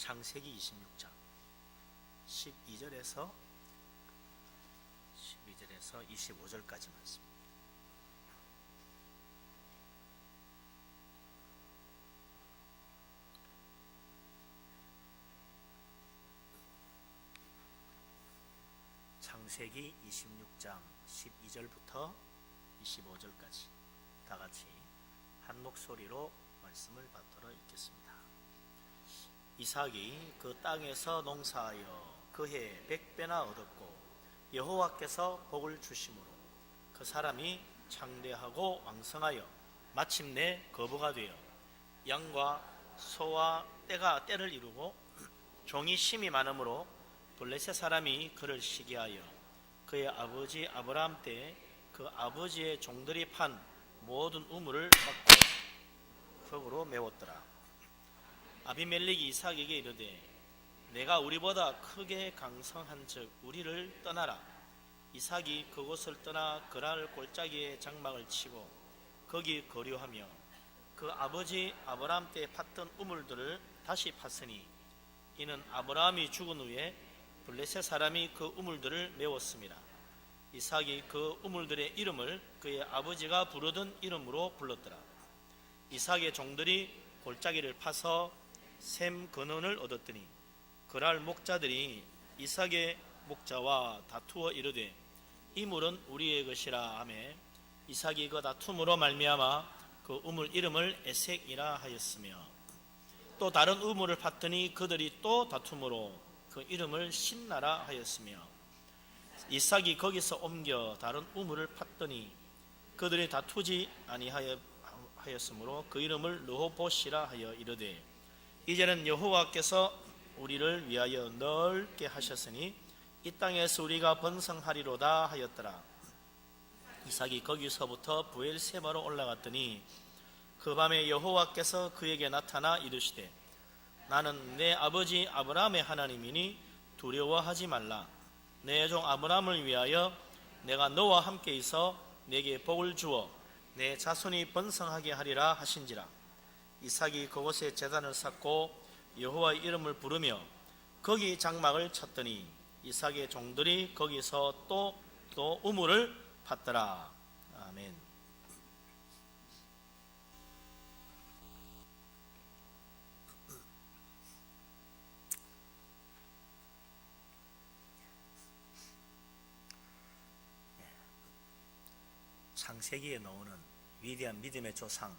창세기 26장 12절에서 25절까지 말씀. 창세기 26장 12절부터 25절까지 다 같이 한 목소리로 말씀을 받들어 읽겠습니다. 이삭이 그 땅에서 농사하여 그해 100배나 얻었고 여호와께서 복을 주심으로 그 사람이 창대하고 왕성하여 마침내 거부가 되어 양과 소와 떼가 떼를 이루고 종이 심이 많으므로 블레셋 사람이 그를 시기하여 그의 아버지 아브라함 때에 그 아버지의 종들이 판 모든 우물을 막고 흙으로 메웠더라. 아비멜렉이 이삭에게 이르되 내가 우리보다 크게 강성한즉 우리를 떠나라. 이삭이 그곳을 떠나 그랄 골짜기에 장막을 치고 거기 거류하며 그 아버지 아브라함 때 팠던 우물들을 다시 팠으니 이는 아브라함이 죽은 후에 블레셋 사람이 그 우물들을 메웠습니다. 이삭이 그 우물들의 이름을 그의 아버지가 부르던 이름으로 불렀더라. 이삭의 종들이 골짜기를 파서 샘 근원을 얻었더니 그랄 목자들이 이삭의 목자와 다투어 이르되 이 물은 우리의 것이라 하매 이삭이 그 다툼으로 말미암아 그 우물 이름을 에색이라 하였으며 또 다른 우물을 팠더니 그들이 또 다툼으로 그 이름을 신나라 하였으며 이삭이 거기서 옮겨 다른 우물을 팠더니 그들이 다투지 아니하였으므로 그 이름을 르호봇이라 하여 이르되 이제는 여호와께서 우리를 위하여 넓게 하셨으니 이 땅에서 우리가 번성하리로다 하였더라. 이삭이 거기서부터 브엘세바로 올라갔더니 그 밤에 여호와께서 그에게 나타나 이르시되 나는 내 아버지 아브라함의 하나님이니 두려워하지 말라. 내 종 아브라함을 위하여 내가 너와 함께 있어 내게 복을 주어 내 자손이 번성하게 하리라 하신지라. 이삭이 그곳에 제단을 쌓고 여호와의 이름을 부르며 거기 장막을 쳤더니 이삭의 종들이 거기서 또 우물을 팠더라. 아멘. 창세기에 나오는 위대한 믿음의 조상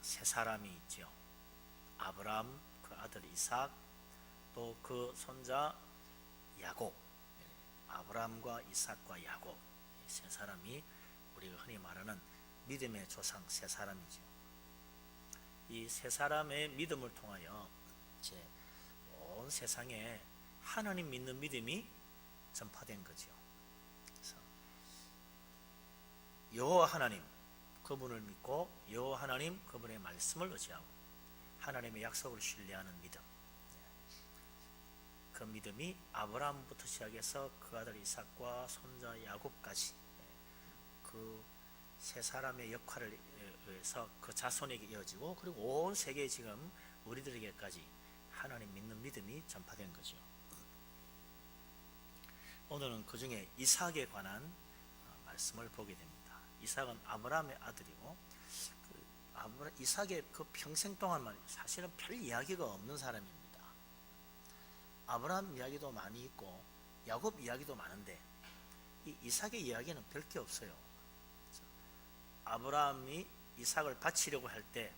세 사람이 있죠. 아브라함, 그 아들 이삭, 또 그 손자 야곱. 아브라함과 이삭과 야곱 세 사람이 우리가 흔히 말하는 믿음의 조상 세 사람이죠. 이 세 사람의 믿음을 통하여 이제 온 세상에 하나님 믿는 믿음이 전파된 거죠. 그래서 여호와 하나님 그분을 믿고 여호와 하나님 그분의 말씀을 의지하고 하나님의 약속을 신뢰하는 믿음, 그 믿음이 아브라함부터 시작해서 그 아들 이삭과 손자 야곱까지 그 세 사람의 역할을 위해서 그 자손에게 이어지고 그리고 온 세계에 지금 우리들에게까지 하나님 믿는 믿음이 전파된 거죠. 오늘은 그 중에 이삭에 관한 말씀을 보게 됩니다. 이삭은 아브라함의 아들이고 이삭의 그 평생 동안 사실은 별 이야기가 없는 사람입니다. 아브라함 이야기도 많이 있고 야곱 이야기도 많은데 이 이삭의 이야기는 별 게 없어요. 아브라함이 이삭을 바치려고 할 때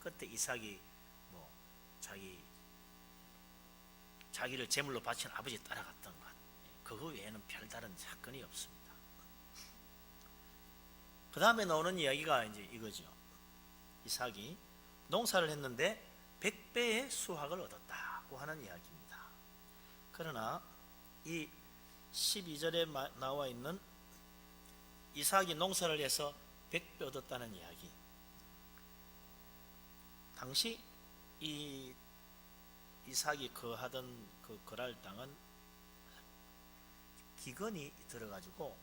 그때 이삭이 자기를 제물로 바친 아버지 따라갔던 것, 그거 외에는 별다른 사건이 없습니다. 그 다음에 나오는 이야기가 이제 이거죠. 이삭이 농사를 했는데 100배의 수확을 얻었다고 하는 이야기입니다. 그러나 이 12절에 나와 있는 이삭이 농사를 해서 100배 얻었다는 이야기, 당시 이 이삭이 거하던 그 거랄 땅은 기근이 들어가지고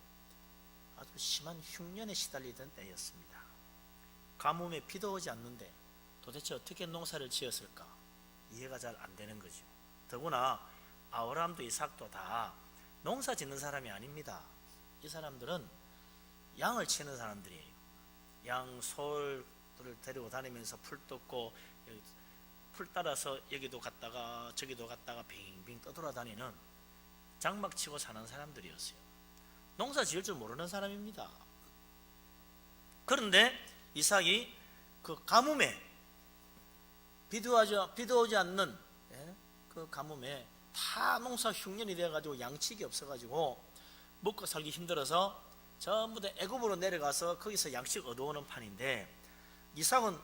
아주 심한 흉년에 시달리던 때였습니다. 가뭄에 비도 오지 않는데 도대체 어떻게 농사를 지었을까? 이해가 잘 안 되는 거죠. 더구나 아브라함도 이삭도 다 농사 짓는 사람이 아닙니다. 이 사람들은 양을 치는 사람들이에요. 양, 소들을 데리고 다니면서 풀 뜯고 풀 따라서 여기도 갔다가 저기도 갔다가 빙빙 떠돌아다니는 장막 치고 사는 사람들이었어요. 농사 지을 줄 모르는 사람입니다. 그런데 이삭이 그 가뭄에 비도오지 않는 그 가뭄에 다 농사 흉년이 되어가지고 양식이 없어가지고 먹고 살기 힘들어서 전부 다 애굽으로 내려가서 거기서 양식 얻어오는 판인데, 이삭은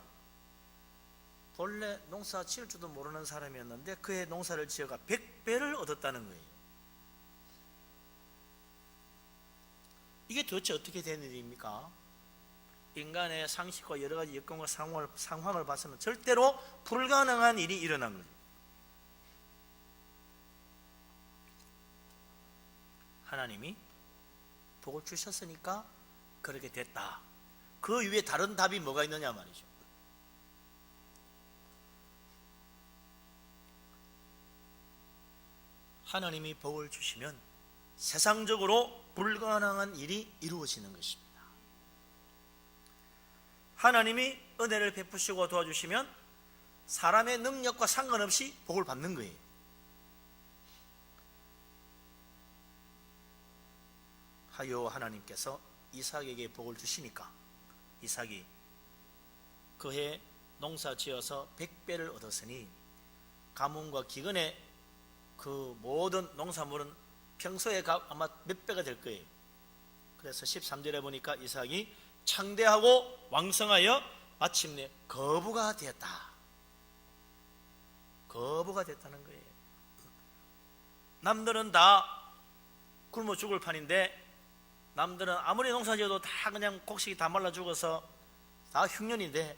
본래 농사 지을 줄도 모르는 사람이었는데 그의 농사를 지어가 100배를 얻었다는 거예요. 이게 도대체 어떻게 된 일입니까? 인간의 상식과 여러 가지 여건과 상황을 봐서는 절대로 불가능한 일이 일어난 거죠. 하나님이 복을 주셨으니까 그렇게 됐다. 그 위에 다른 답이 뭐가 있느냐 말이죠. 하나님이 복을 주시면 세상적으로 불가능한 일이 이루어지는 것입니다. 하나님이 은혜를 베푸시고 도와주시면 사람의 능력과 상관없이 복을 받는 거예요. 하여 하나님께서 이삭에게 복을 주시니까 이삭이 그해 농사 지어서 100배를 얻었으니 가뭄과 기근에 그 모든 농산물은 평소에 아마 몇 배가 될 거예요. 그래서 13절에 보니까 이삭이 창대하고 왕성하여 마침내 거부가 되었다. 거부가 됐다는 거예요. 남들은 다 굶어 죽을 판인데, 남들은 아무리 농사 지어도 다 그냥 곡식이 다 말라 죽어서 다 흉년인데,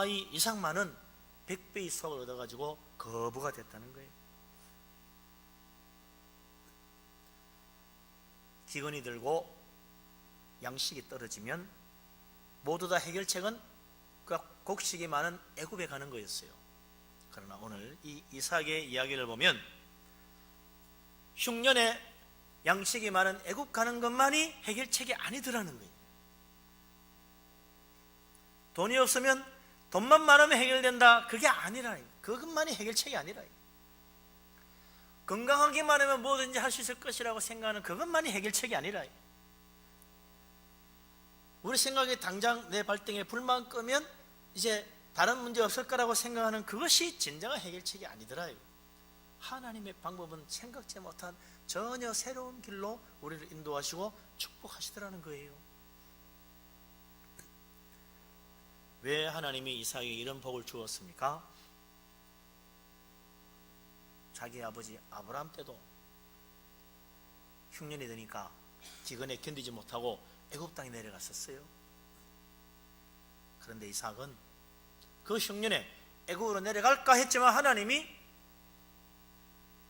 이 이삭만은 100배의 수확을 얻어가지고 거부가 됐다는 거예요. 기근이 들고 양식이 떨어지면 모두 다 해결책은 그 곡식이 많은 애굽에 가는 거였어요. 그러나 오늘 이 이삭의 이야기를 보면 흉년에 양식이 많은 애굽 가는 것만이 해결책이 아니더라는 거예요. 돈이 없으면 돈만 많으면 해결된다, 그게 아니라, 그것만이 해결책이 아니라, 건강하기만 하면 뭐든지 할 수 있을 것이라고 생각하는 그것만이 해결책이 아니라, 우리 생각에 당장 내 발등에 불만 끄면 이제 다른 문제 없을 거라고 생각하는 그것이 진정한 해결책이 아니더라요. 하나님의 방법은 생각지 못한 전혀 새로운 길로 우리를 인도하시고 축복하시더라는 거예요. 왜 하나님이 이삭에게 이런 복을 주었습니까? 자기 아버지 아브라함 때도 흉년이 되니까 기근에 견디지 못하고 애굽 땅에 내려갔었어요. 그런데 이삭은 그 흉년에 애굽으로 내려갈까 했지만 하나님이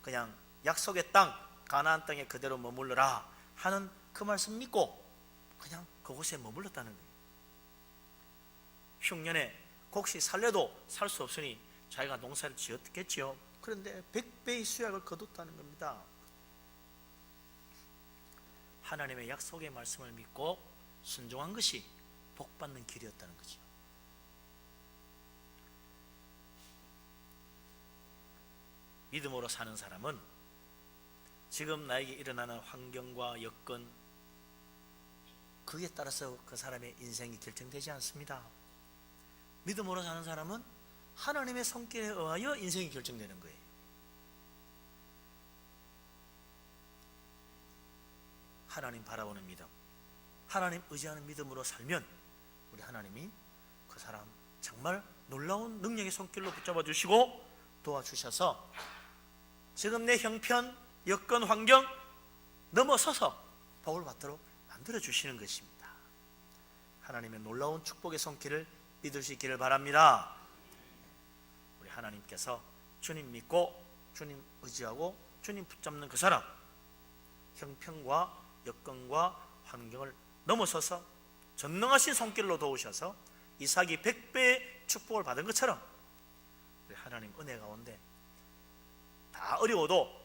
그냥 약속의 땅 가나안 땅에 그대로 머물러라 하는 그 말씀 믿고 그냥 그곳에 머물렀다는 거예요. 흉년에 곡식 살려도 살 수 없으니 자기가 농사를 지었겠지요. 그런데 100배의 수확을 거뒀다는 겁니다. 하나님의 약속의 말씀을 믿고 순종한 것이 복받는 길이었다는 거죠. 믿음으로 사는 사람은 지금 나에게 일어나는 환경과 여건, 그에 따라서 그 사람의 인생이 결정되지 않습니다. 믿음으로 사는 사람은 하나님의 손길에 의하여 인생이 결정되는 거예요. 하나님 바라보는 믿음, 하나님 의지하는 믿음으로 살면 우리 하나님이 그 사람 정말 놀라운 능력의 손길로 붙잡아 주시고 도와주셔서 지금 내 형편, 여건, 환경 넘어서서 복을 받도록 만들어 주시는 것입니다. 하나님의 놀라운 축복의 손길을 믿을 수 있기를 바랍니다. 우리 하나님께서 주님 믿고 주님 의지하고 주님 붙잡는 그 사람, 형편과 여건과 환경을 넘어서서 전능하신 손길로 도우셔서 이삭이 100배의 축복을 받은 것처럼 하나님 은혜 가운데 다 어려워도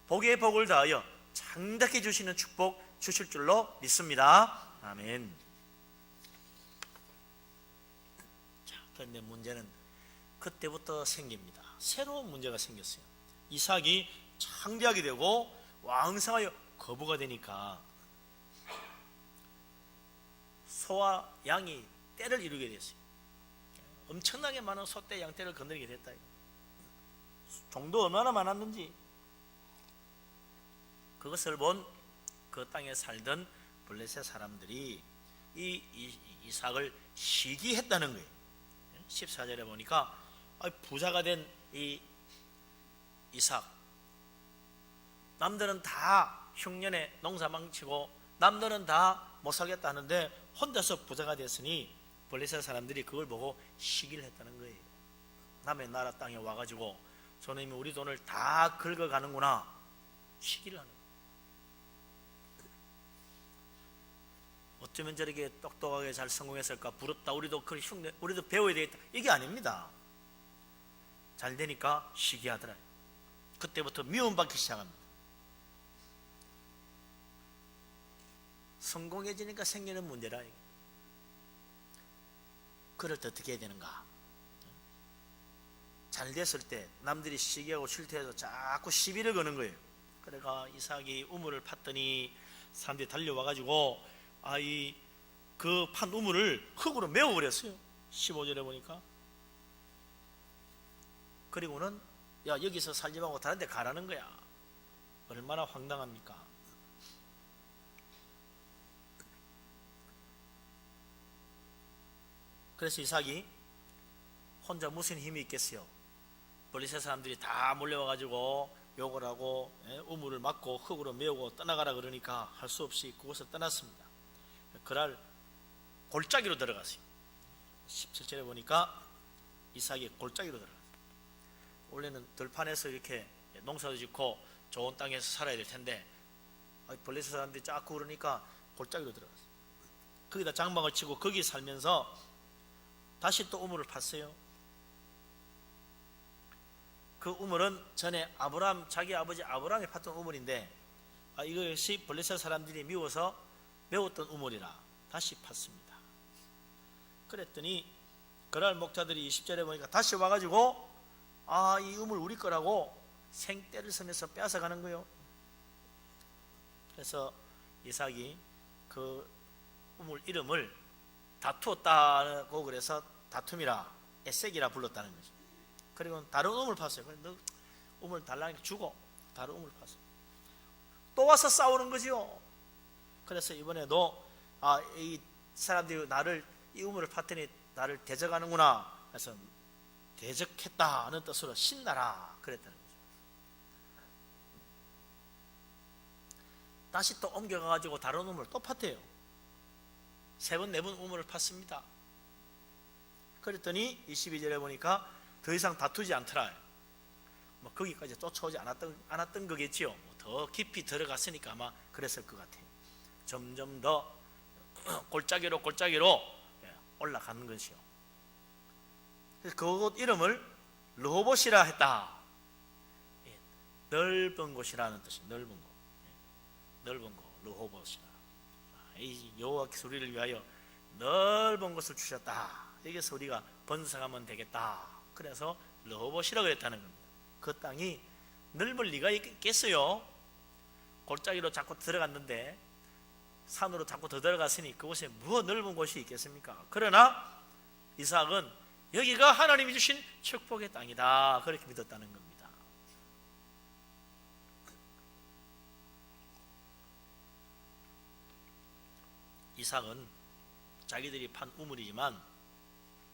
복에 복을 더하여 장대케 주시는 축복 주실 줄로 믿습니다. 아멘. 자, 그런데 문제는 그때부터 생깁니다. 새로운 문제가 생겼어요. 이삭이 창대하게 되고 왕성하여 거부가 되니까 소와 양이 떼를 이루게 됐어요. 엄청나게 많은 소떼 양떼를 거느리게 됐다. 종도 얼마나 많았는지 그것을 본 그 땅에 살던 블레셋 사람들이 이 이삭을 시기했다는 거예요. 14절에 보니까 부자가 된 이 이삭, 남들은 다 흉년에 농사 망치고 남들은 다 못 살겠다 하는데 혼자서 부자가 됐으니 블레셋 사람들이 그걸 보고 시기를 했다는 거예요. 남의 나라 땅에 와가지고 저놈이 우리 돈을 다 긁어가는구나, 시기를 하는 거예요. 어쩌면 저렇게 똑똑하게 잘 성공했을까, 부럽다, 우리도 그 흉내, 우리도 배워야 되겠다, 이게 아닙니다. 잘 되니까 시기하더라. 그때부터 미움받기 시작합니다. 성공해지니까 생기는 문제라. 그럴 때 어떻게 해야 되는가? 잘 됐을 때 남들이 시기하고 실패해서 자꾸 시비를 거는 거예요. 그래가 이삭이 우물을 팠더니 사람들이 달려와가지고 그 판 우물을 흙으로 메워버렸어요. 15절에 보니까. 그리고는 야, 여기서 살지 말고 다른 데 가라는 거야. 얼마나 황당합니까? 그래서 이삭이 혼자 무슨 힘이 있겠어요? 블레셋 사람들이 다 몰려와가지고 욕을 하고 우물을 막고 흙으로 메우고 떠나가라 그러니까 할 수 없이 그곳을 떠났습니다. 그날 골짜기로 들어갔어요. 17절에 보니까 이삭이 골짜기로 들어갔어요. 원래는 들판에서 이렇게 농사도 짓고 좋은 땅에서 살아야 될 텐데 블레셋 사람들이 자꾸 그러니까 골짜기로 들어갔어요. 거기다 장막을 치고 거기 살면서 다시 또 우물을 팠어요. 그 우물은 전에 자기 아버지 아브라함이 팠던 우물인데 이것이 블레셋 사람들이 미워서 메웠던 우물이라 다시 팠습니다. 그랬더니 그날 목자들이 20절에 보니까 다시 와가지고 이 우물 우리 거라고 생떼를 쓰면서 빼앗아가는 거예요. 그래서 이삭이 그 우물 이름을 다투었다고 그래서 다툼이라 에색이라 불렀다는 거죠. 그리고 다른 우물 팠어요. 그래서 너 우물 달라니까 주고 다른 우물 팠어요. 또 와서 싸우는 거지요. 그래서 이번에도 이 사람들이 이 우물을 팠더니 나를 대적하는구나. 그래서 대적했다는 뜻으로 신나라 그랬다는 거죠. 다시 또 옮겨가가지고 다른 우물을 또 팠대요. 3번 4번 우물을 팠습니다. 그랬더니 22절에 보니까 더 이상 다투지 않더라. 거기까지 쫓아오지 않았던 거겠지요. 더 깊이 들어갔으니까 아마 그랬을 것 같아요. 점점 더 골짜기로 올라가는 것이요. 그래서 그곳 이름을 르호봇이라 했다. 넓은 곳이라는 뜻이 넓은 곳. 넓은 곳 르호봇이라. 이 여호와께서 우리를 위하여 넓은 곳을 주셨다. 여기서 우리가 번성하면 되겠다. 그래서 르호봇이라고 그랬다는 겁니다. 그 땅이 넓을 리가 있겠어요? 골짜기로 자꾸 들어갔는데 산으로 자꾸 더 들어갔으니 그곳에 뭐 넓은 곳이 있겠습니까? 그러나 이삭은 여기가 하나님이 주신 축복의 땅이다 그렇게 믿었다는 겁니다. 이삭은 자기들이 판 우물이지만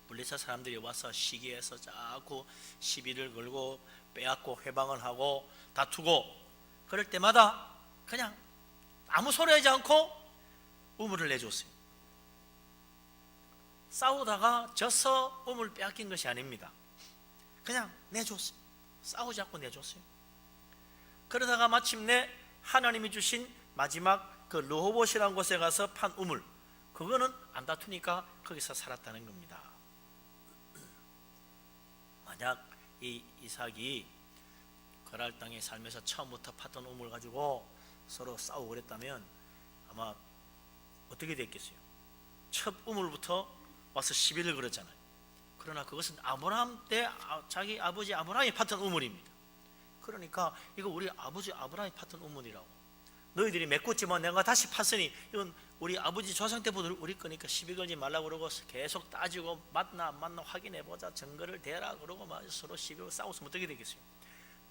블레셋 사람들이 와서 시기해서 자꾸 시비를 걸고 빼앗고 회방을 하고 다투고 그럴 때마다 그냥 아무 소리 하지 않고 우물을 내줬어요. 싸우다가 져서 우물 빼앗긴 것이 아닙니다. 그냥 내줬어요. 싸우지 않고 내줬어요. 그러다가 마침내 하나님이 주신 마지막 그 르호봇이라는 곳에 가서 판 우물, 그거는 안 다투니까 거기서 살았다는 겁니다. 만약 이 이삭이 그랄 땅에 살면서 처음부터 팠던 우물 가지고 서로 싸우고 그랬다면 아마 어떻게 됐겠어요? 첫 우물부터 와서 시비를 걸었잖아요. 그러나 그것은 아브라함 때 자기 아버지 아브라함이 팠던 우물입니다. 그러니까 이거 우리 아버지 아브라함이 팠던 우물이라고, 너희들이 메꿨지만 내가 다시 팠으니 이건 우리 아버지 조상 때부터 우리 거니까 시비 걸지 말라고 그러고 계속 따지고 맞나 안 맞나 확인해보자, 증거를 대라 그러고 막 서로 시비 걸고 싸웠으면 어떻게 되겠어요?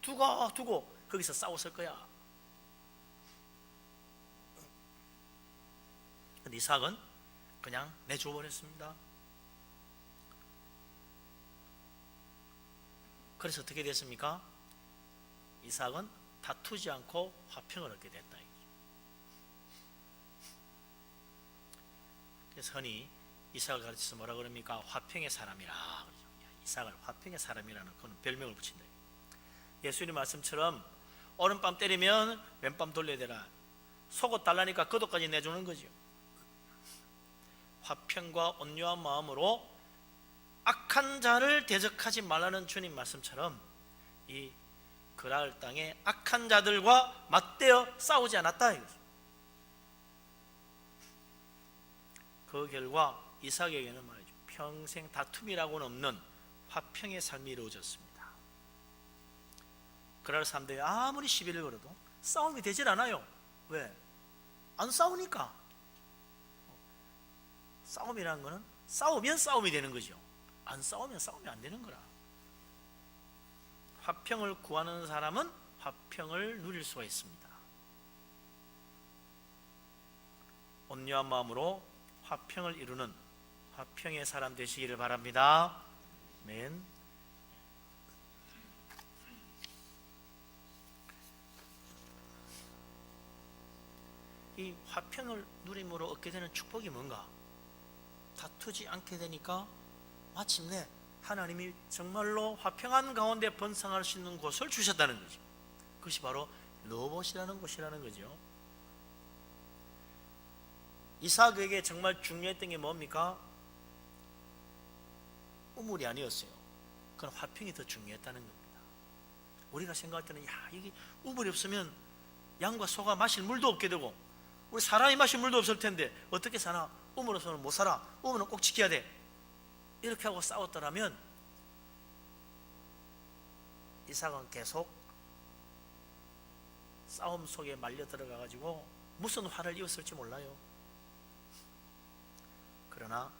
두고 거기서 싸웠을 거야. 근데 이삭은 그냥 내줘버렸습니다. 그래서 어떻게 됐습니까? 이삭은 다투지 않고 화평을 얻게 됐다. 그래서 흔히 이삭을 가르쳐서 뭐라 그럽니까? 화평의 사람이라 그러죠. 이삭을 화평의 사람이라는 그런 별명을 붙인다. 예수님 말씀처럼 오른밤 때리면 왼밤 돌려야 되라. 속옷 달라니까 겉옷까지 내주는 거죠. 화평과 온유한 마음으로 악한 자를 대적하지 말라는 주님 말씀처럼 이 그랄 땅에 악한 자들과 맞대어 싸우지 않았다 이거죠. 그 결과 이삭에게는 말이죠, 평생 다툼이라고는 없는 화평의 삶이 이루어졌습니다. 그럴 사람들이 아무리 시비를 걸어도 싸움이 되질 않아요. 왜? 안 싸우니까. 싸움이라는 거는 싸우면 싸움이 되는 거죠. 안 싸우면 싸움이 안 되는 거라. 화평을 구하는 사람은 화평을 누릴 수가 있습니다. 온유한 마음으로 화평을 이루는 화평의 사람 되시기를 바랍니다. 아멘. 이 화평을 누림으로 얻게 되는 축복이 뭔가? 다투지 않게 되니까 마침내 하나님이 정말로 화평한 가운데 번성할 수 있는 곳을 주셨다는 거죠. 그것이 바로 르호봇이라는 곳이라는 거죠. 이삭에게 정말 중요했던 게 뭡니까? 우물이 아니었어요. 그건 화평이 더 중요했다는 겁니다. 우리가 생각할 때는 이게 우물이 없으면 양과 소가 마실 물도 없게 되고 우리 사람이 마실 물도 없을 텐데 어떻게 사나? 우물 없으면 못 살아. 우물은 꼭 지켜야 돼. 이렇게 하고 싸웠더라면 이삭은 계속 싸움 속에 말려 들어가 가지고 무슨 화를 이었을지 몰라요. 그러나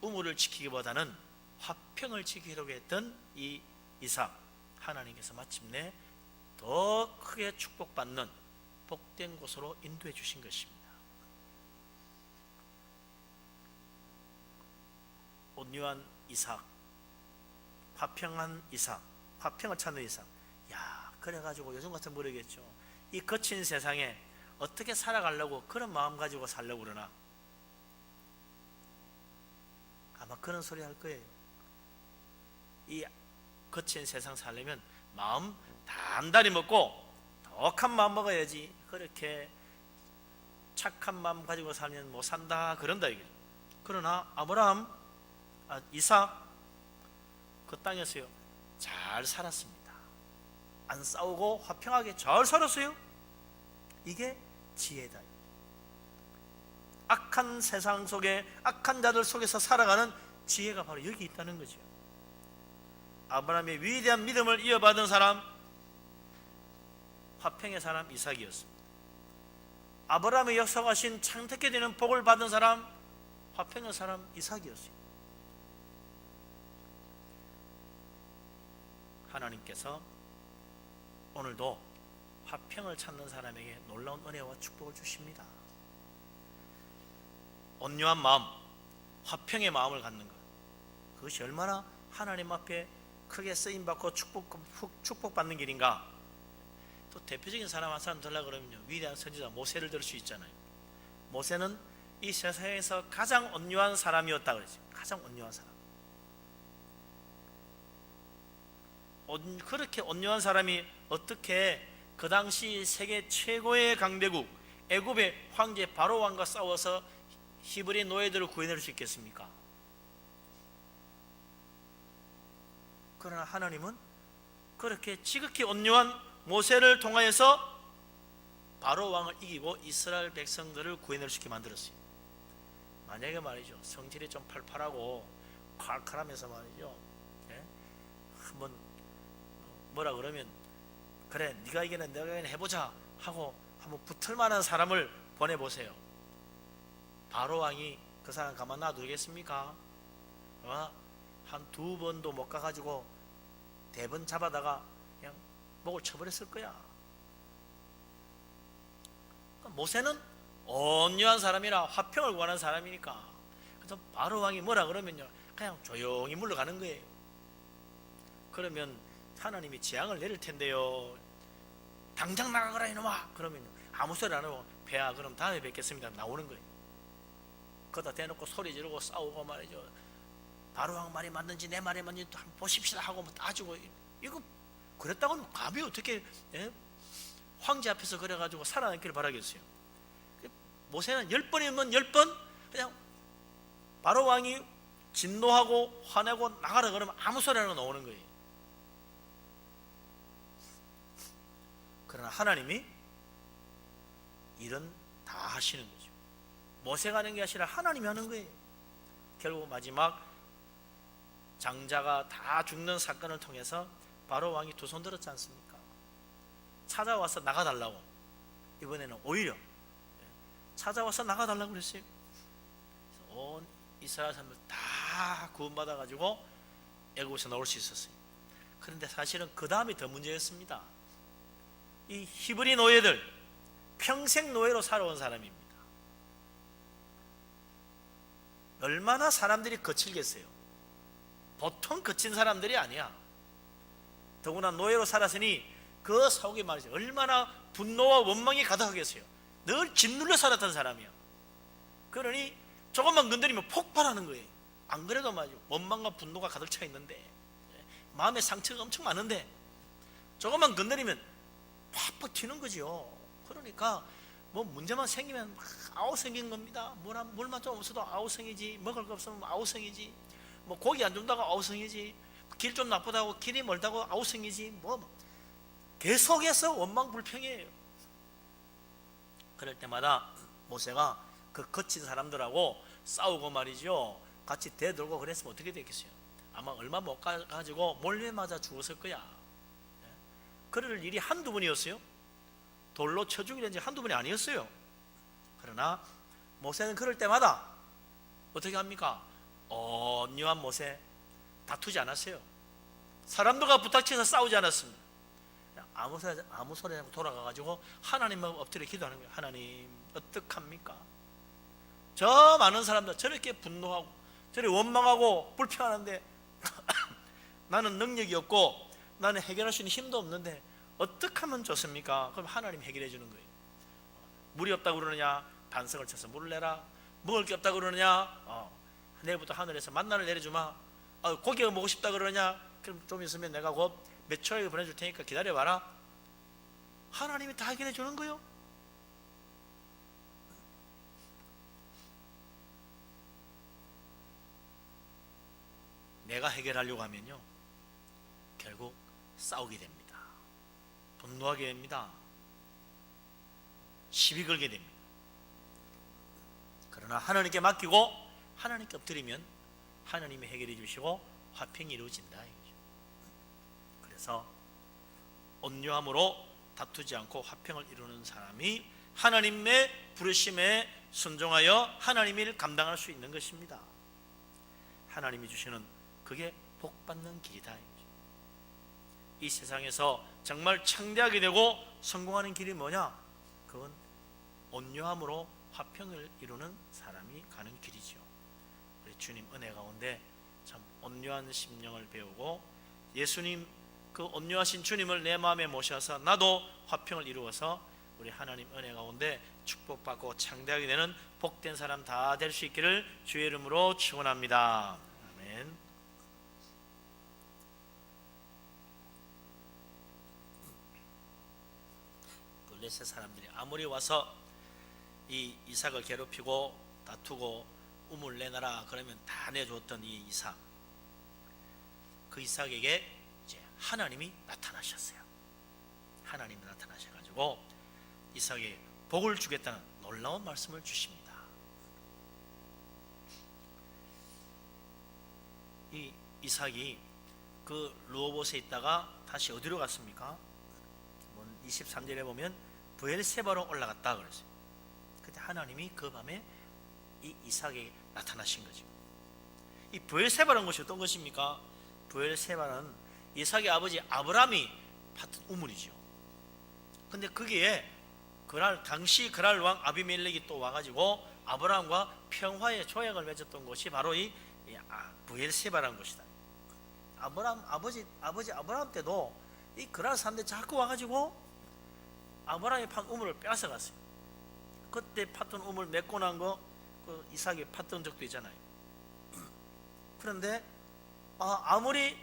우물을 지키기보다는 화평을 지키려고 했던 이 이삭, 하나님께서 마침내 더 크게 축복받는 복된 곳으로 인도해 주신 것입니다. 온유한 이삭, 화평한 이삭, 화평을 찾는 이삭. 그래가지고 요즘 같은 모르겠죠. 이 거친 세상에 어떻게 살아가려고 그런 마음 가지고 살려고 그러나? 아마 그런 소리 할 거예요. 이 거친 세상 살려면 마음 단단히 먹고 독한 마음 먹어야지, 그렇게 착한 마음 가지고 살면 못 산다 그런다 이게. 그러나 이삭 그 땅에서요 잘 살았습니다. 안 싸우고 화평하게 잘 살았어요. 이게 지혜다. 악한 세상 속에 악한 자들 속에서 살아가는 지혜가 바로 여기 있다는 거죠. 아브라함의 위대한 믿음을 이어받은 사람, 화평의 사람 이삭이었습니다. 아브라함의 역사하신 창택게 되는 복을 받은 사람, 화평의 사람 이삭이었어요. 하나님께서 오늘도 화평을 찾는 사람에게 놀라운 은혜와 축복을 주십니다. 온유한 마음, 화평의 마음을 갖는 것, 그것이 얼마나 하나님 앞에 크게 쓰임받고 축복받는 길인가. 또 대표적인 사람 한 사람 들라 그러면요, 위대한 선지자 모세를 들 수 있잖아요. 모세는 이 세상에서 가장 온유한 사람이었다 그랬죠. 가장 온유한 사람. 그렇게 온유한 사람이 어떻게 그 당시 세계 최고의 강대국 애굽의 황제 바로 왕과 싸워서 히브리 노예들을 구해낼 수 있겠습니까? 그러나 하나님은 그렇게 지극히 온유한 모세를 통하여서 바로 왕을 이기고 이스라엘 백성들을 구해낼 수 있게 만들었어요. 만약에 말이죠, 성질이 좀 팔팔하고 칼칼하면서 말이죠, 예? 한번 뭐라 그러면 그래 네가 이기는 내가 이기는 해보자 하고 한번 붙을 만한 사람을 보내보세요. 바로 왕이 그 사람 가만 놔두겠습니까? 한 두 번도 못 가가지고 대번 잡아다가 그냥 목을 쳐버렸을 거야. 모세는 온유한 사람이라 화평을 구하는 사람이니까, 그래서 바로 왕이 뭐라 그러면요 그냥 조용히 물러가는 거예요. 그러면 하나님이 재앙을 내릴 텐데요, 당장 나가거라 이놈아, 그러면 아무 소리 안 하고 배야 그럼 다음에 뵙겠습니다 나오는 거예요. 거기다 대놓고 소리 지르고 싸우고 말이죠, 바로 왕 말이 맞는지 내 말이 맞는지 한번 보십시다 하고 따지고, 이거 그랬다고는 감히 어떻게 황제 앞에서 그래가지고 살아남기를 바라겠어요. 모세는 10번이면 10번 그냥 바로 왕이 진노하고 화내고 나가라 그러면 아무 소리 안 하고 나오는 거예요. 그러나 하나님이 일은 다 하시는 거죠. 모세가 하는 게 아니라 하나님이 하는 거예요. 결국 마지막 장자가 다 죽는 사건을 통해서 바로 왕이 두 손 들었지 않습니까? 찾아와서 나가달라고. 이번에는 오히려 찾아와서 나가달라고 그랬어요. 온 이스라엘 사람들 다 구원받아가지고 애국에서 나올 수 있었어요. 그런데 사실은 그 다음이 더 문제였습니다. 이 히브리 노예들, 평생 노예로 살아온 사람입니다. 얼마나 사람들이 거칠겠어요. 보통 거친 사람들이 아니야. 더구나 노예로 살았으니 그 사옥에 말이죠, 얼마나 분노와 원망이 가득하겠어요. 늘 짓눌려 살았던 사람이야. 그러니 조금만 건드리면 폭발하는 거예요. 안 그래도 말이죠, 원망과 분노가 가득 차 있는데, 마음의 상처가 엄청 많은데 조금만 건드리면 팍 튀는 거죠. 그러니까 뭐 문제만 생기면 아우성인 겁니다. 물만 좀 없어도 아우성이지, 먹을 거 없으면 아우성이지, 뭐 고기 안 준다고 아우성이지, 길 좀 나쁘다고 길이 멀다고 아우성이지, 뭐 계속해서 원망 불평이에요. 그럴 때마다 모세가 그 거친 사람들하고 싸우고 말이죠, 같이 대들고 그랬으면 어떻게 됐겠어요? 아마 얼마 못 가가지고 몰래 맞아 죽었을 거야. 그럴 일이 한두 번이었어요. 돌로 쳐 죽이는 지 한두 번이 아니었어요. 그러나 모세는 그럴 때마다 어떻게 합니까? 온유한 모세, 다투지 않았어요. 사람들과 부닥쳐서 싸우지 않았습니다. 아무 소리 하고 돌아가가지고 하나님만 엎드려 기도하는 거예요. 하나님 어떡합니까? 저 많은 사람들 저렇게 분노하고 저렇게 원망하고 불평하는데 나는 능력이 없고 나는 해결할 수 있는 힘도 없는데 어떻게 하면 좋습니까? 그럼 하나님 해결해 주는 거예요. 물이 없다고 그러느냐? 반석을 쳐서 물을 내라. 먹을 게 없다고 그러느냐? 내일부터 하늘에서 만나를 내려주마. 고기가 먹고 싶다 그러냐? 그럼 좀 있으면 내가 곧 몇 초에 보내줄 테니까 기다려봐라. 하나님이 다 해결해 주는 거예요. 내가 해결하려고 하면요 결국 싸우게 됩니다. 분노하게 됩니다. 시비 걸게 됩니다. 그러나 하나님께 맡기고 하나님께 엎드리면 하나님이 해결해 주시고 화평이 이루어진다. 그래서 온유함으로 다투지 않고 화평을 이루는 사람이 하나님의 부르심에 순종하여 하나님의 일을 감당할 수 있는 것입니다. 하나님이 주시는 그게 복받는 길이다. 이 세상에서 정말 창대하게 되고 성공하는 길이 뭐냐? 그건 온유함으로 화평을 이루는 사람이 가는 길이죠. 우리 주님 은혜 가운데 참 온유한 심령을 배우고 예수님 그 온유하신 주님을 내 마음에 모셔서 나도 화평을 이루어서 우리 하나님 은혜 가운데 축복받고 창대하게 되는 복된 사람 다 될 수 있기를 주의 이름으로 축원합니다. 아멘. 블레셋 사람들이 아무리 와서 이 이삭을 괴롭히고 다투고 우물 내놔라 그러면 다 내줬던 이 이삭, 그 이삭에게 이제 하나님이 나타나셨어요. 하나님이 나타나셔가지고 이삭에게 복을 주겠다는 놀라운 말씀을 주십니다. 이 이삭이 그 르호봇에 있다가 다시 어디로 갔습니까? 23절에 보면 브엘세바로 올라갔다 그랬어요. 그때 하나님이 그 밤에 이 이삭에게 나타나신 거죠. 이 브엘세바라는 것이 어떤 것입니까? 브엘세바는 이삭의 아버지 아브라함이 봤던 우물이죠. 근데 거기에 당시 그랄 왕 아비멜렉이 또 와가지고 아브라함과 평화의 조약을 맺었던 곳이 바로 이 브엘세바라는 곳이다. 아버지 아브라함 때도 이 그랄 사람들이 자꾸 와가지고 아브라함이 판 우물을 빼앗아 갔어요. 그때 팠던 우물 메고 난 거 그 이삭이 팠던 적도 있잖아요. 그런데 아무리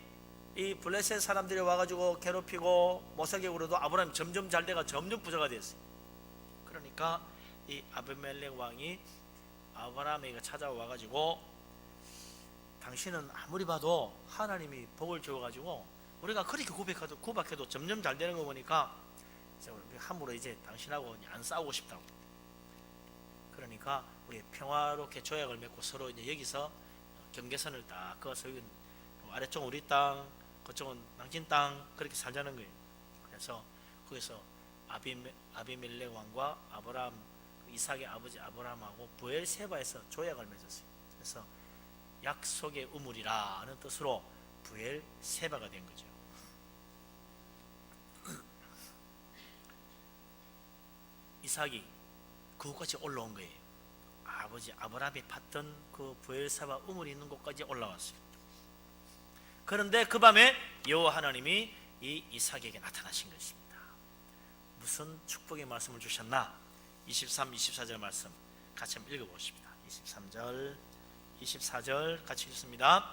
이 블레셋 사람들이 와가지고 괴롭히고 못살게 굴어도 아브라함이 점점 잘 돼가 점점 부자가 됐어요. 그러니까 이 아비멜렉 왕이 아브라함에게 찾아와가지고 당신은 아무리 봐도 하나님이 복을 주어가지고 우리가 그렇게 구박해도 점점 잘 되는 거 보니까 함부로 이제 당신하고 안 싸우고 싶다고. 그러니까 우리 평화롭게 조약을 맺고 서로 이제 여기서 경계선을 딱 그어서 아래쪽은 우리 땅, 그쪽은 당신 땅 그렇게 살자는 거예요. 그래서 거기서 아비멜렉 왕과 이삭의 아버지 아브라함하고 브엘세바에서 조약을 맺었어요. 그래서 약속의 우물이라는 뜻으로 브엘세바가 된 거죠. 이삭이 그곳까지 올라온 거예요. 아버지 아브라함이 팠던 그 브엘세바 우물이 있는 곳까지 올라왔어요. 그런데 그 밤에 여호와 하나님이 이 이삭에게 나타나신 것입니다. 무슨 축복의 말씀을 주셨나? 23, 24절 말씀 같이 한번 읽어보십니다. 23절, 24절 같이 읽습니다.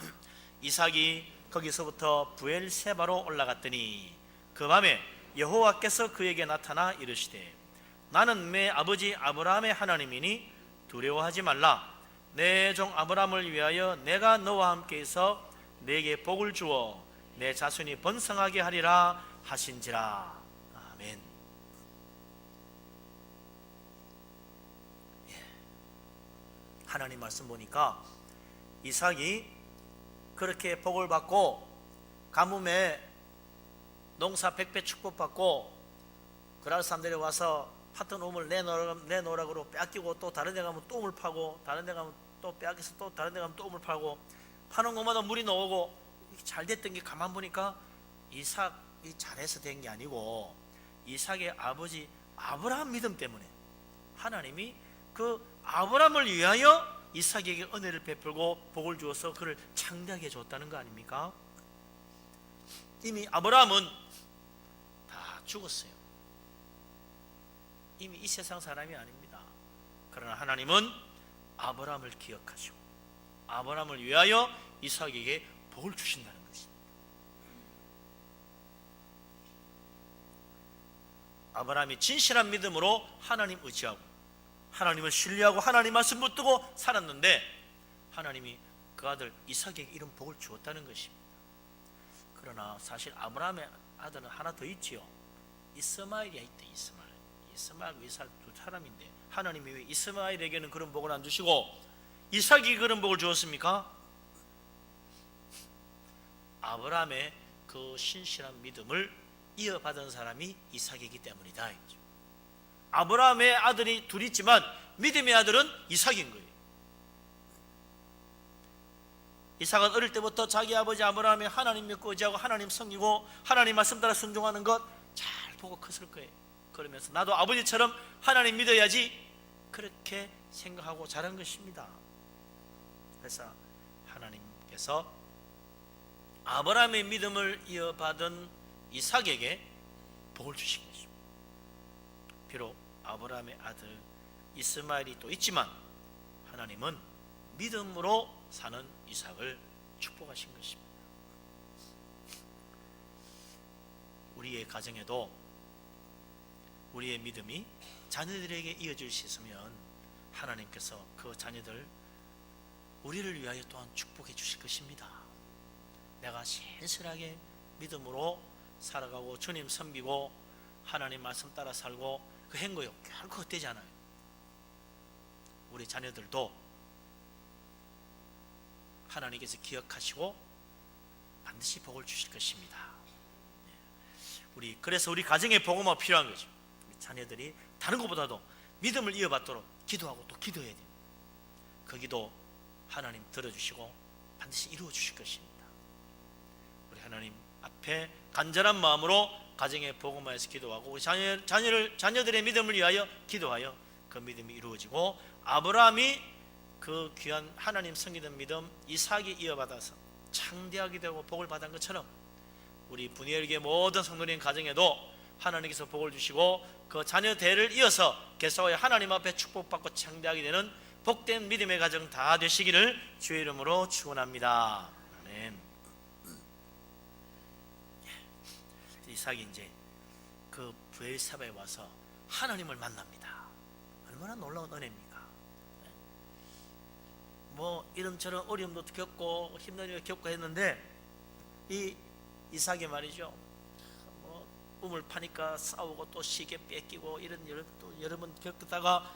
이삭이 거기서부터 브엘세바로 올라갔더니 그 밤에 여호와께서 그에게 나타나 이르시되 나는 내 아버지 아브라함의 하나님이니 두려워하지 말라. 내 종 아브라함을 위하여 내가 너와 함께 있어 내게 복을 주어 내 자손이 번성하게 하리라 하신지라. 아멘. 하나님 말씀 보니까 이삭이 그렇게 복을 받고 가뭄에 농사 100배 축복받고 그랄 사람들이 와서 팠던 우물 내놓으라고 뺏기고 또 다른 데 가면 또 우물 파고 다른 데 가면 또 뺏겨서 또 다른 데 가면 또 우물 파고 파는 곳마다 물이 나오고 잘 됐던 게 가만 보니까 이삭이 잘해서 된 게 아니고 이삭의 아버지 아브라함 믿음 때문에 하나님이 그 아브라함을 위하여 이삭에게 은혜를 베풀고 복을 주어서 그를 창대하게 줬다는 거 아닙니까? 이미 아브라함은 다 죽었어요. 이미 이 세상 사람이 아닙니다. 그러나 하나님은 아브라함을 기억하시고 아브라함을 위하여 이삭에게 복을 주신다는 것입니다. 아브라함이 진실한 믿음으로 하나님 의지하고 하나님을 신뢰하고 하나님 말씀 붙들고 살았는데 하나님이 그 아들 이삭에게 이런 복을 주었다는 것입니다. 그러나 사실 아브라함의 아들은 하나 더 있지요. 이스마엘이 있다. 이스마엘과 이삭 두 사람인데 하나님이 왜 이스마엘에게는 그런 복을 안 주시고 이삭이 그런 복을 주었습니까? 아브라함의 그 신실한 믿음을 이어받은 사람이 이삭이기 때문이다. 아브라함의 아들이 둘 있지만 믿음의 아들은 이삭인 거예요. 이삭은 어릴 때부터 자기 아버지 아브라함이 하나님 믿고 의지하고 하나님 섬기고 하나님 말씀 따라 순종하는 것 잘 보고 컸을 거예요. 그러면서 나도 아버지처럼 하나님 믿어야지 그렇게 생각하고 자란 것입니다. 그래서 하나님께서 아브라함의 믿음을 이어받은 이삭에게 복을 주신 것입니다. 비록 아브라함의 아들 이스마엘이 또 있지만 하나님은 믿음으로 사는 이삭을 축복하신 것입니다. 우리의 가정에도 우리의 믿음이 자녀들에게 이어질 수 있으면 하나님께서 그 자녀들 우리를 위하여 또한 축복해 주실 것입니다. 내가 신실하게 믿음으로 살아가고 주님 섬기고 하나님 말씀 따라 살고 그 행거요 결코 헛되지 않아요. 우리 자녀들도 하나님께서 기억하시고 반드시 복을 주실 것입니다. 그래서 우리 가정에 복음화 필요한 거죠. 우리 자녀들이 다른 것보다도 믿음을 이어받도록 기도하고 또 기도해야 돼요. 그 기도 하나님 들어주시고 반드시 이루어 주실 것입니다. 우리 하나님 앞에 간절한 마음으로 가정의 복음화에서 기도하고 우리 자녀들의 믿음을 위하여 기도하여 그 믿음이 이루어지고 아브라함이 그 귀한 하나님 섬기던 믿음 이삭이 이어받아서 창대하게 되고 복을 받은 것처럼 우리 분이엘교회 모든 성도님 가정에도 하나님께서 복을 주시고 그 자녀 대를 이어서 계속하여 하나님 앞에 축복받고 창대하게 되는 복된 믿음의 가정 다 되시기를 주의 이름으로 축원합니다. 아멘. 이삭이 이제 그 브엘사바에 와서 하나님을 만납니다. 얼마나 놀라운 은혜입니까? 뭐 이런저런 어려움도 겪고 힘든 일을 겪고 했는데 이 이삭이 말이죠. 뭐 우물 파니까 싸우고 또 시계 뺏기고 이런 또 여러 번 겪다가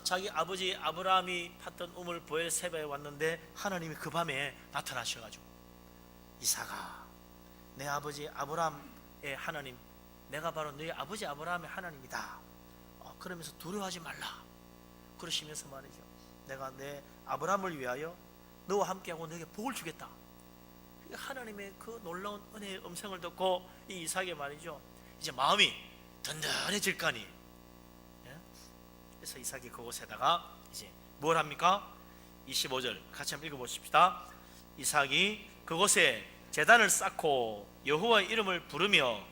자기 아버지 아브라함이 팠던 우물 브엘세바에 왔는데 하나님이 그 밤에 나타나셔가지고 이삭아, 내 아버지 아브라함의 하나님, 내가 바로 너희 아버지 아브라함의 하나님이다. 그러면서 두려워하지 말라 그러시면서 말이죠. 내가 내 아브라함을 위하여 너와 함께하고 너에게 복을 주겠다. 하나님의 그 놀라운 은혜의 음성을 듣고 이 이삭의 말이죠. 이제 마음이 든든해질 거 아니에요. 그래서 이삭이 그곳에다가 이제 뭘 합니까? 25절 같이 한번 읽어보십시다. 이삭이 그곳에 제단을 쌓고 여호와의 이름을 부르며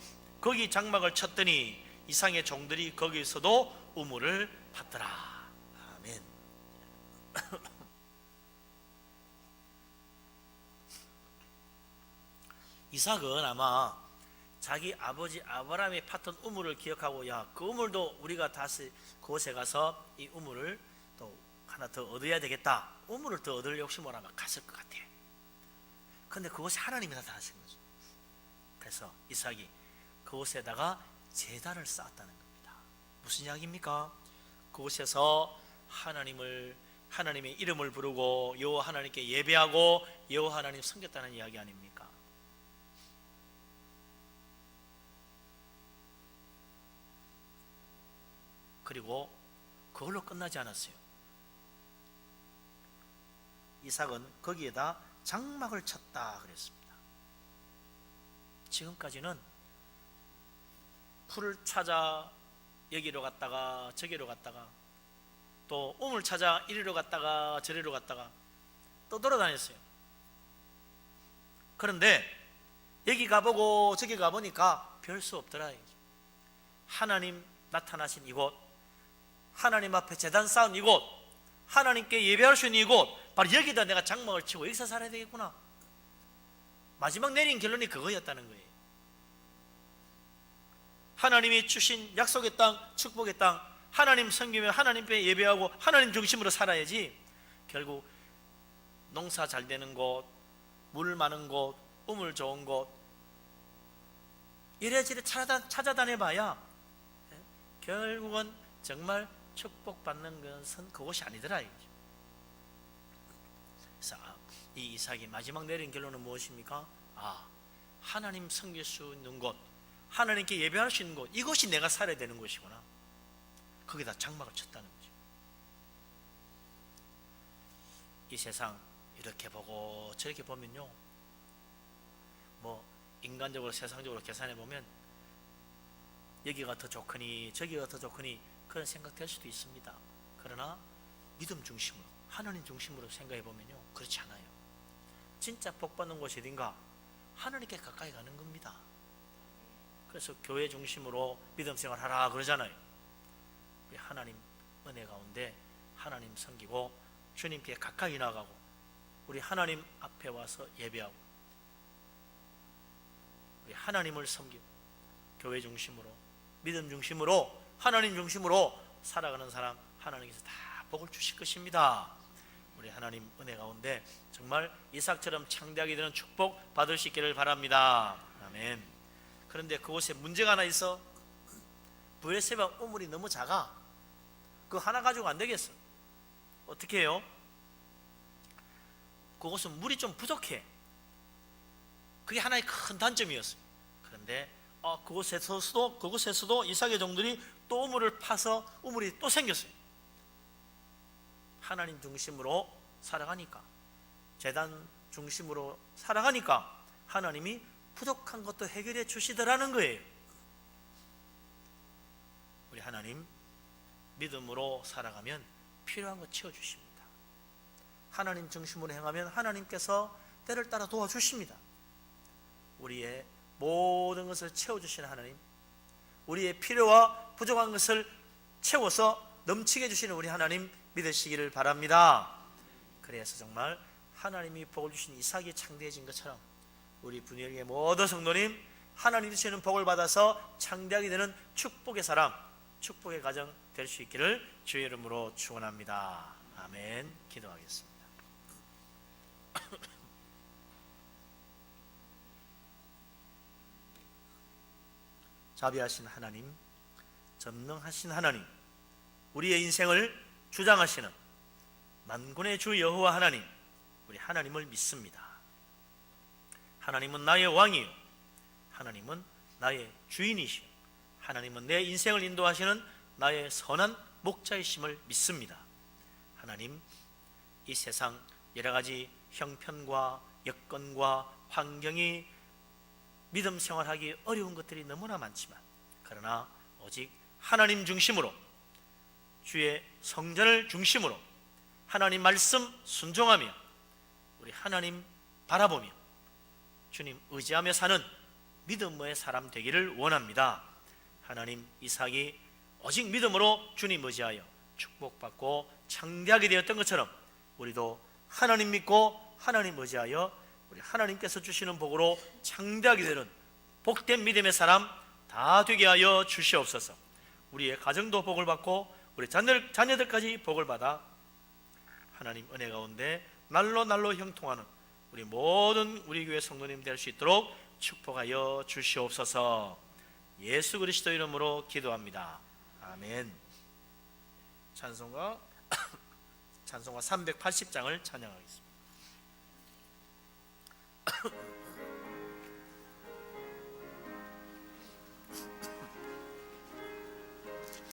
거기 장막을 쳤더니 이삭의 종들이 거기서도 우물을 팠더라. 아멘. 이삭은 아마 자기 아버지 아브라함이 팠던 우물을 기억하고 그 우물도 우리가 다시 그곳에 가서 이 우물을 또 하나 더 얻어야 되겠다. 우물을 더 얻을 욕심을 아마 갔을 것 같아요. 그런데 그곳에 하나님이 나타나신 거죠. 그래서 이삭이 그곳에다가 제단을 쌓았다는 겁니다. 무슨 이야기입니까? 그곳에서 하나님의 이름을 부르고 여호와 하나님께 예배하고 여호와 하나님 섬겼다는 이야기 아닙니까? 그리고 그걸로 끝나지 않았어요. 이삭은 거기에다 장막을 쳤다 그랬습니다. 지금까지는 풀을 찾아 여기로 갔다가 저기로 갔다가 또 우물 찾아 이리로 갔다가 저리로 갔다가 또 돌아다녔어요. 그런데 여기 가보고 저기 가보니까 별 수 없더라. 하나님 나타나신 이곳, 하나님 앞에 제단 쌓은 이곳, 하나님께 예배할 수 있는 이곳, 바로 여기다 내가 장막을 치고 여기서 살아야 되겠구나. 마지막 내린 결론이 그거였다는 거예요. 하나님이 주신 약속의 땅, 축복의 땅, 하나님 섬기며 하나님께 예배하고 하나님 중심으로 살아야지 결국 농사 잘 되는 곳, 물 많은 곳, 우물 좋은 곳 이래저래 찾아다녀봐야 결국은 정말 축복받는 것은 그곳이 아니더라. 그래서 이 이삭이 마지막 내린 결론은 무엇입니까? 하나님 섬길 수 있는 곳, 하나님께 예배할 수 있는 곳, 이것이 내가 살아야 되는 곳이구나. 거기다 장막을 쳤다는 거죠. 이 세상 이렇게 보고 저렇게 보면요, 뭐 인간적으로 세상적으로 계산해 보면 여기가 더 좋거니 저기가 더 좋거니 그런 생각 될 수도 있습니다. 그러나 믿음 중심으로 하나님 중심으로 생각해 보면요, 그렇지 않아요. 진짜 복 받는 곳이 어딘가? 하나님께 가까이 가는 겁니다. 그래서 교회 중심으로 믿음 생활하라 그러잖아요. 우리 하나님 은혜 가운데 하나님 섬기고 주님께 가까이 나가고 우리 하나님 앞에 와서 예배하고 우리 하나님을 섬기고 교회 중심으로 믿음 중심으로 하나님 중심으로 살아가는 사람 하나님께서 다 복을 주실 것입니다. 우리 하나님 은혜 가운데 정말 이삭처럼 창대하게 되는 축복 받을 수 있기를 바랍니다. 아멘. 그런데 그곳에 문제가 하나 있어. 브에세바 우물이 너무 작아. 그거 하나 가지고 안 되겠어. 어떻게 해요? 그곳은 물이 좀 부족해. 그게 하나의 큰 단점이었어요. 그런데 그곳에서도 이삭의 종들이 또 우물을 파서 우물이 또 생겼어요. 하나님 중심으로 살아가니까, 제단 중심으로 살아가니까 하나님이 부족한 것도 해결해 주시더라는 거예요. 우리 하나님 믿음으로 살아가면 필요한 거 채워주십니다. 하나님 중심으로 행하면 하나님께서 때를 따라 도와주십니다. 우리의 모든 것을 채워주시는 하나님, 우리의 필요와 부족한 것을 채워서 넘치게 해주시는 우리 하나님 믿으시기를 바랍니다. 그래서 정말 하나님이 복을 주신 이삭이 창대해진 것처럼 우리 분위기의 모든 성도님, 하나님이 주시는 복을 받아서 창대하게 되는 축복의 사람, 축복의 가정 될 수 있기를 주의 이름으로 축원합니다. 아멘. 기도하겠습니다. 자비하신 하나님, 전능하신 하나님, 우리의 인생을 주장하시는 만군의 주 여호와 하나님, 우리 하나님을 믿습니다. 하나님은 나의 왕이요, 하나님은 나의 주인이시요, 하나님은 내 인생을 인도하시는 나의 선한 목자이심을 믿습니다. 하나님, 이 세상 여러 가지 형편과 여건과 환경이 믿음 생활하기 어려운 것들이 너무나 많지만, 그러나 오직 하나님 중심으로, 주의 성전을 중심으로 하나님 말씀 순종하며 우리 하나님 바라보며 주님 의지하며 사는 믿음의 사람 되기를 원합니다. 하나님, 이삭이 오직 믿음으로 주님 의지하여 축복받고 창대하게 되었던 것처럼 우리도 하나님 믿고 하나님 의지하여 우리 하나님께서 주시는 복으로 창대하게 되는 복된 믿음의 사람 다 되게 하여 주시옵소서. 우리의 가정도 복을 받고 우리 자녀들까지 복을 받아 하나님 은혜 가운데 날로 날로 형통하는 우리 모든 우리 교회 성도님 될 수 있도록 축복하여 주시옵소서. 예수 그리스도 이름으로 기도합니다. 아멘. 찬송가 380장을 찬양하겠습니다.